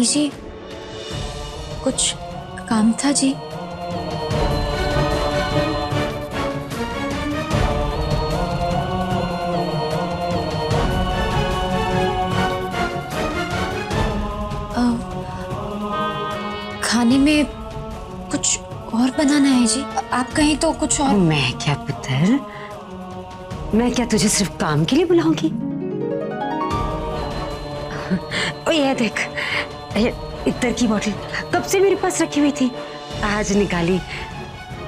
Mummy जी, कुछ काम था जी। खाने में कुछ और बनाना है जी। आप कहीं तो कुछ और। मैं क्या पुत्र, मैं क्या तुझे सिर्फ काम के लिए बुलाऊंगी? ओ ये देख, इत्तर की बोतल कब से मेरे पास रखी हुई थी, आज निकाली।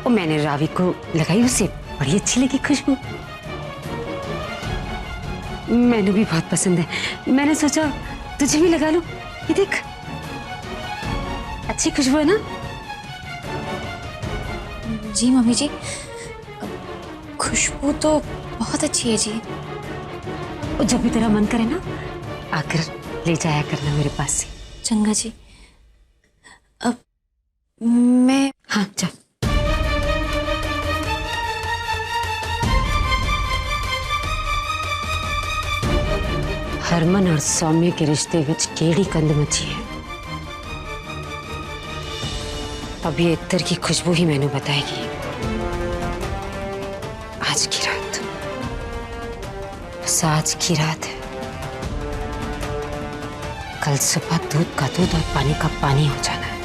और मैंने रावी को लगाई, उसे बड़ी अच्छी लगी खुशबू। मैंने भी बहुत पसंद है, मैंने सोचा तुझे भी लगा लूं। ये देख, अच्छी खुशबू है ना? जी मम्मी जी, खुशबू तो बहुत अच्छी है जी। और जब भी तेरा मन करे ना, आकर ले जाया करना मेरे पास से। चंगा जी। अब मैं। हाँ जा। हरमन और सौम्य के रिश्ते विच केड़ी कंद मची है। अब ये इत्तर की खुशबू ही मैंने बताएगी। आज की रात, बस आज की रात है। कल सुबह दूध का दूध और पानी का पानी हो जाना है।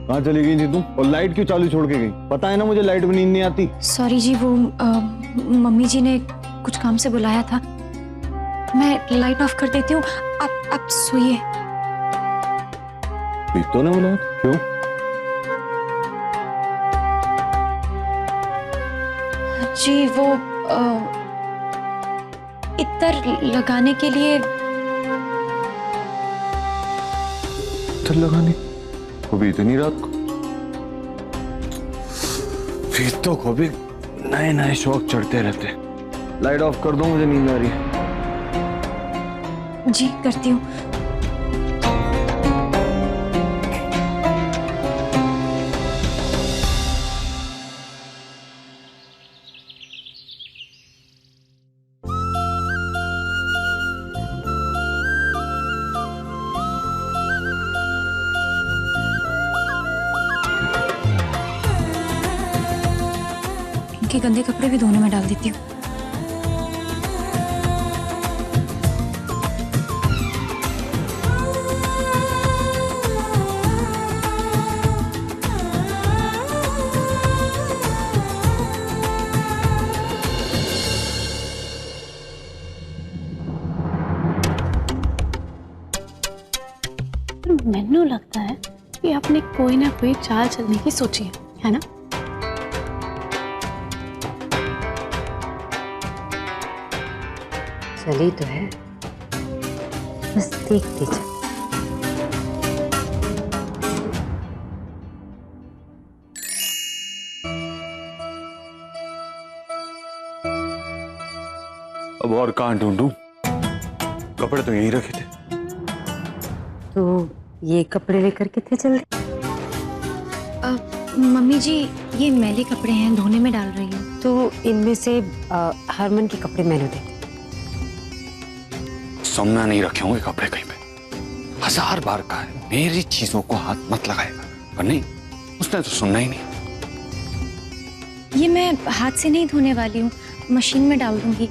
कहाँ चली गई थी तुम? और लाइट क्यों चालू छोड़ के गई? पता है ना मुझे लाइट में नींद नहीं आती। सॉरी जी, वो मम्मी जी ने कुछ काम से बुलाया था। मैं लाइट ऑफ कर देती हूँ, आप सोइए। तो ने बुलाया? क्यों? जी वो इत्तर लगाने के लिए। इत्तर लगाने? वो भी इतनी रात को? प्रीतो को भी नए नए शौक चढ़ते रहते। लाइट ऑफ कर दो, मुझे नींद आ रही है। जी करती हूँ। के गंदे कपड़े भी धोने में डाल देती हूँ। मैनू लगता है कि आपने कोई ना कोई चाल चलने की सोची है ना? चली तो है, बस देखते चल। अब और कहाँ ढूंढूं? कपड़े तो यहीं रखे थे। तो ये कपड़े लेकर कितने चल रहे? मम्मी जी, ये मैले कपड़े हैं, धोने में डाल रही हूँ। तो इनमें से हरमन के कपड़े मैंने दे। सौम्या नहीं रखे होंगे कपड़े कहीं पे। 1000 बार कहा है मेरी चीजों को हाथ मत लगाएगा, पर नहीं, उसने तो सुनना ही नहीं। ये मैं हाथ से नहीं धोने वाली हूँ, मशीन में डाल दूंगी।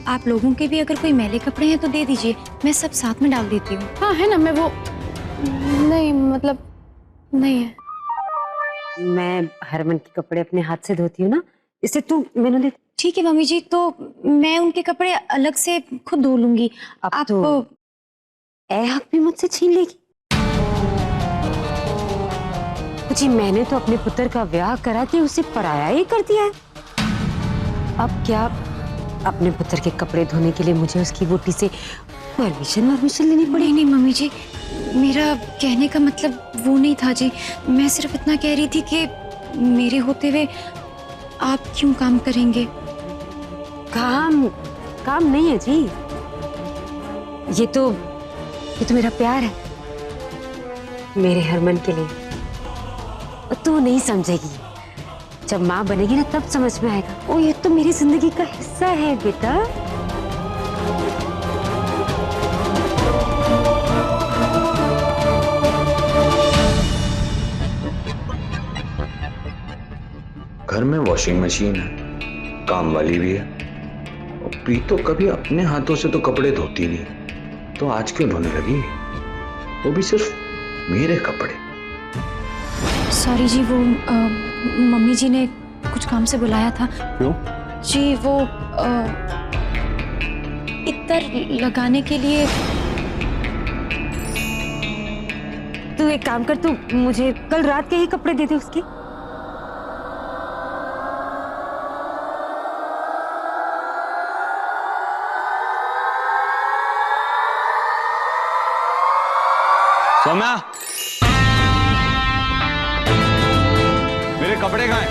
आप लोगों के भी अगर कोई मैले कपड़े हैं तो दे दीजिए, मैं सब साथ में डाल देती हूँ। हाँ है ना, मैं वो नहीं, मतलब नहीं है। मैं हरमन के कपड़े अपने हाथ से धोती हूँ ना, इसे तू मैंने दे। ठीक है मम्मी जी, तो मैं उनके कपड़े अलग से खुद धो लूंगी। अब आप तो ए हक भी मुझसे छीन लेगी। जी मैंने तो अपने पुत्र का ब्याह करा के उसे पराया ही कर दिया है। अब क्या अपने पुत्र के कपड़े धोने के लिए मुझे उसकी वोटी से परमिशन लेनी पड़ी? नहीं मम्मी जी, मेरा कहने का मतलब वो नहीं था जी। मैं सिर्फ इतना कह रही थी कि मेरे होते हुए आप क्यों काम करेंगे? काम नहीं है जी, ये तो मेरा प्यार है। मेरे हरमन के लिए। तू नहीं समझेगी, जब माँ बनेगी ना तब समझ में आएगा। ओ ये तो मेरी जिंदगी का हिस्सा है बेटा। घर में वॉशिंग मशीन है, काम वाली भी है, और प्रीतो कभी अपने हाथों से तो कपड़े धोती नहीं, तो आज क्यों धोने लगी, वो भी सिर्फ मेरे कपड़े। सॉरी जी, वो मम्मी जी ने कुछ काम से बुलाया था। क्यों? जी वो इत्र लगाने के लिए। तू एक काम कर, तू मुझे कल रात के ही कपड़े दे दे उसके। सौम्या, मेरे कपड़े कहाँ हैं?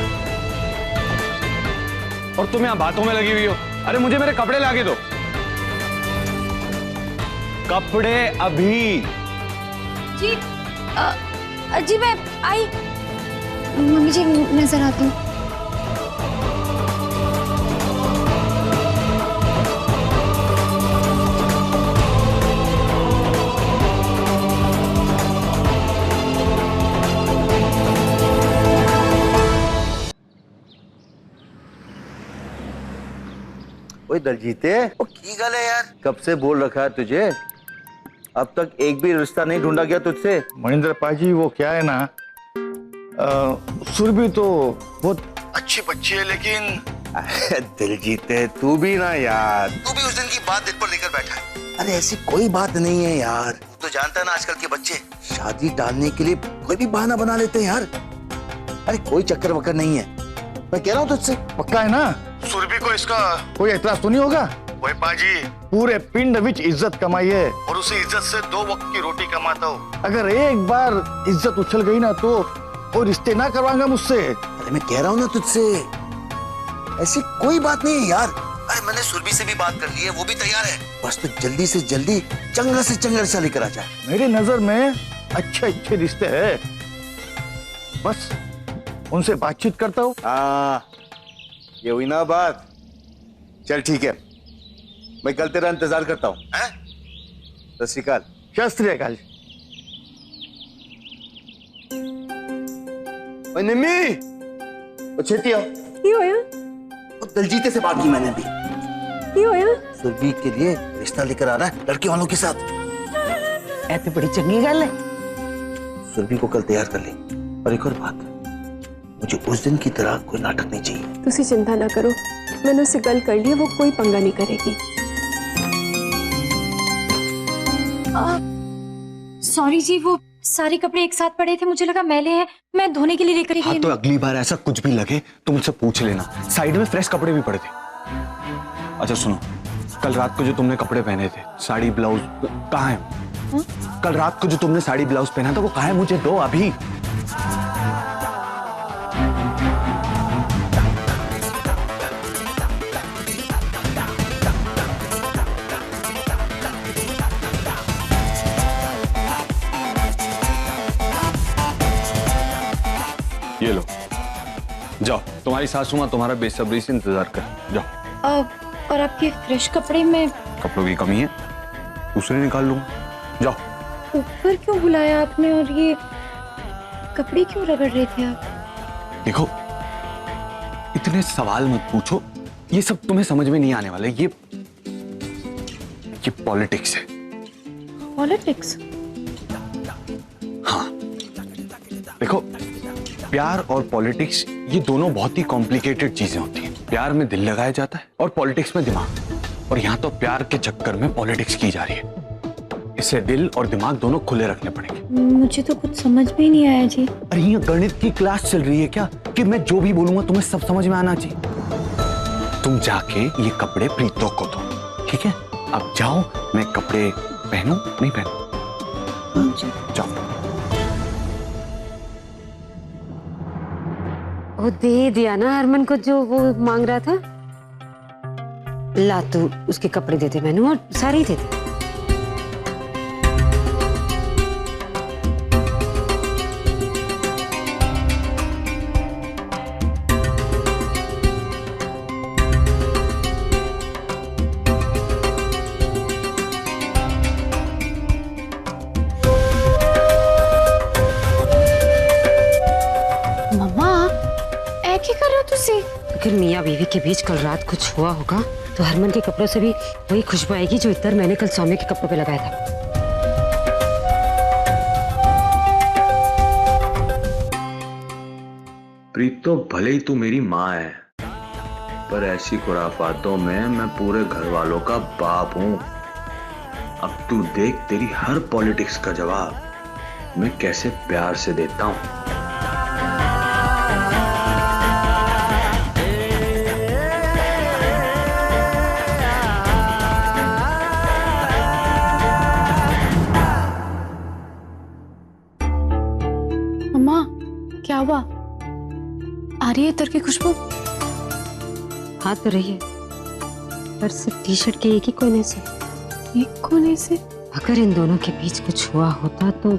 और तुम यहाँ बातों में लगी हुई हो। अरे मुझे मेरे कपड़े लाके दो। कपड़े अभी। जी जी मैं आई। मम्मी जी नजर आती हूँ। ओए दलजीते, की गल है यार, कब से बोल रखा है तुझे, अब तक एक भी रिश्ता नहीं ढूंढा गया तुझसे। मनिंदर पाजी, वो क्या है ना, सुरभि तो बहुत अच्छी बच्ची है, लेकिन दिलजीते तू भी ना यार, तू भी उस दिन की बात दिल पर लेकर बैठा है। अरे ऐसी कोई बात नहीं है यार, तू तो जानता है ना आजकल के बच्चे शादी टालने के लिए कोई भी बहाना बना लेते हैं यार। अरे कोई चक्कर वक्कर नहीं है, मैं कह रहा हूँ तुझसे। पक्का है ना? सुरभि को इसका कोई एतराज तो नहीं होगा? ओए पाजी, पूरे पिंड विच इज्जत कमाई है, और उसी इज्जत से 2 वक्त की रोटी कमाता हूँ। अगर एक बार इज्जत उछल गई ना तो वो रिश्ते ना करवाऊंगा मुझसे। अरे मैं कह रहा हूँ ना तुझसे, ऐसी कोई बात नहीं है यार। अरे मैंने सुरभि से भी बात कर ली है, वो भी तैयार है, बस तो जल्दी से जल्दी चंगा से चंगा रिश्ता लेकर आ जाए। मेरी नजर में अच्छे अच्छे रिश्ते हैं, बस उनसे बातचीत करता हूँ। हाँ ये हुई ना बात, चल ठीक है, मैं कल तेरा इंतजार करता हूँ। सत श्री अकाल। शास्त्री अकाल। निम्मी, वो छेती आओ। वो दलजीते से बात की मैंने भी, सुरभि के लिए रिश्ता लेकर आ रहा है लड़के वालों के साथ। ऐसे बड़ी चंगी गल है। सुरभि को कल तैयार कर ली। और एक और बात, मुझे उस दिन की तरह कोई नाटक नहीं चाहिए। तुसी चिंता ना करो, मैंने उससे गल कर ली, वो कोई पंगा नहीं करेगी। सॉरी जी, वो सारे कपड़े एक साथ पड़े थे, मुझे लगा मैले हैं, मैं धोने के लिए लेकर हाँ तो अगली बार ऐसा कुछ भी लगे तो मुझसे पूछ लेना, साइड में फ्रेश कपड़े भी पड़े थे। अच्छा सुनो, कल रात को जो तुमने कपड़े पहने थे, साड़ी ब्लाउज कहाँ है? कल रात को जो तुमने साड़ी ब्लाउज पहना था वो कहाँ है? मुझे दो अभी। ये लो, जाओ, तुम्हारी सासू माँ तुम्हारा बेसब्री से इंतजार कर, जाओ। और आपके फ्रेश कपड़े में कपड़ों की कमी है, दूसरे निकाल लूंगा, जाओ। ऊपर क्यों बुलाया आपने, और ये कपड़े क्यों रगड़ रहे थे आप? देखो, इतने सवाल मत पूछो, ये सब तुम्हें समझ में नहीं आने वाला। ये पॉलिटिक्स है। पॉलिटिक्स? हाँ, देखो, प्यार और पॉलिटिक्स ये दोनों बहुत ही कॉम्प्लिकेटेड चीजें होती हैं। प्यार में दिल लगाया जाता है और पॉलिटिक्स में दिमाग, और यहाँ तो प्यार के चक्कर में पॉलिटिक्स की जा रही है। इससे दिल और दिमाग दोनों खुले रखने पड़ेंगे। मुझे तो कुछ समझ में ही नहीं आया जी। अरे ये गणित की क्लास चल रही है क्या, कि मैं जो भी बोलूंगा तुम्हें सब समझ में आना चाहिए? तुम जाके ये कपड़े प्रीतो को दो, ठीक है? अब जाओ, मैं कपड़े पहनूं नहीं पहनूं? जाओ। वो दे दिया ना हरमन को जो वो मांग रहा था। ला तू उसके कपड़े दे दे मैंने, और सारे ही दे दे। से? अगर मियाँ बीवी के बीच कल रात कुछ हुआ होगा तो हरमन के कपड़ों से भी वही खुशबू आएगी जो इतर मैंने कल सौम्य के कपड़ों पे लगाया था। प्रीत तो भले ही तू मेरी माँ है, पर ऐसी खुराफातों में मैं पूरे घर वालों का बाप हूं। अब तू देख तेरी हर पॉलिटिक्स का जवाब मैं कैसे प्यार से देता हूं। मम्मा क्या हुआ? आ रही है इतर की खुशबू? हाँ तो रही है, पर सिर्फ टी शर्ट के एक ही कोने से। एक कोने से? अगर इन दोनों के बीच कुछ हुआ होता तो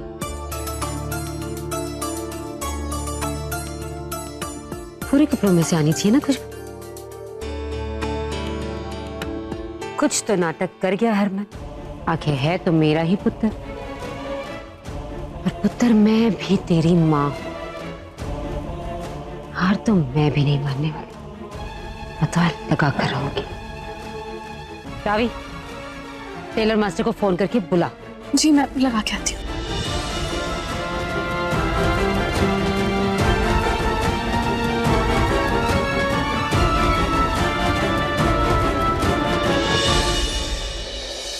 पूरे कपड़ों में से आनी चाहिए ना खुशबू। कुछ तो नाटक कर गया हरमन। आखिर है तो मेरा ही पुत्र, और पुत्र मैं भी तेरी माँ। हार तो मैं भी नहीं मानने वाली, पता लगा कर रहूंगी। रावी, टेलर मास्टर को फोन करके बुला। जी मैं लगा के आती हूँ।